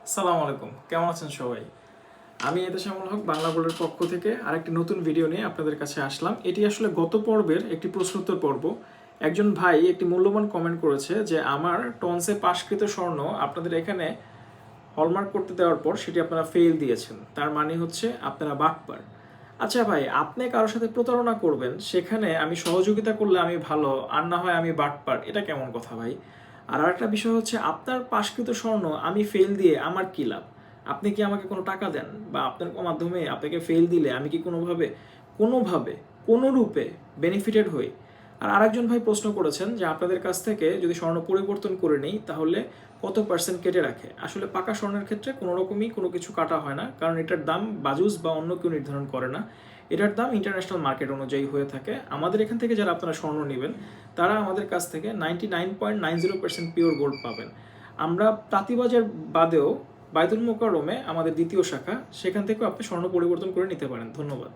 আসসালামু আলাইকুম, কেমন আছেন সবাই? আমি এতেশামুল হক বাংলা বোর্ডের পক্ষ থেকে আরেকটি নতুন ভিডিও নিয়ে আপনাদের কাছে আসলাম। এটি আসলে গত পর্বের একটি প্রশ্নোত্তর পর্ব। একজন ভাই একটি মূল্যবান কমেন্ট করেছে যে আমার টনসে পাশকৃত স্বর্ণ আপনাদের এখানে হলমার্ক করতে দেওয়ার পর সেটি আপনারা ফেল দিয়েছেন, তার মানে হচ্ছে আপনারা বাটপার। আচ্ছা ভাই, আপনি কারোর সাথে প্রতারণা করবেন, সেখানে আমি সহযোগিতা করলে আমি ভালো, আর না হয় আমি বাটপার, এটা কেমন কথা ভাই? আর আরেকটা বিষয় হচ্ছে, আপনার পাশকৃত স্বর্ণ আমি ফেল দিয়ে আমার কি লাভ? আপনি কি আমাকে কোনো টাকা দেন? বা আপনার মাধ্যমে আপনাকে ফেল দিলে আমি কি কোনোভাবে কোনো রূপে বেনিফিটেড হই? আর আরেকজন ভাই প্রশ্ন করেছেন যে আপনাদের কাছ থেকে যদি স্বর্ণ পরিবর্তন করে নিই তাহলে কত পার্সেন্ট কেটে রাখে? আসলে পাকা স্বর্ণের ক্ষেত্রে কোনো রকমই কোনো কিছু কাটা হয় না, কারণ এটার দাম বাজুস বা অন্য কেউ নির্ধারণ করে না। এটার দাম ইন্টারন্যাশনাল মার্কেট অনুযায়ী হয়ে থাকে। আমাদের এখান থেকে যারা আপনারা স্বর্ণ নেবেন তারা আমাদের কাছ থেকে 99.90% পিওর গোল্ড পাবেন। আমরা তাঁতীবাজার বাদেও বায়তুল মোকাররমে আমাদের দ্বিতীয় শাখা, সেখান থেকেও আপনি স্বর্ণ পরিবর্তন করে নিতে পারেন। ধন্যবাদ।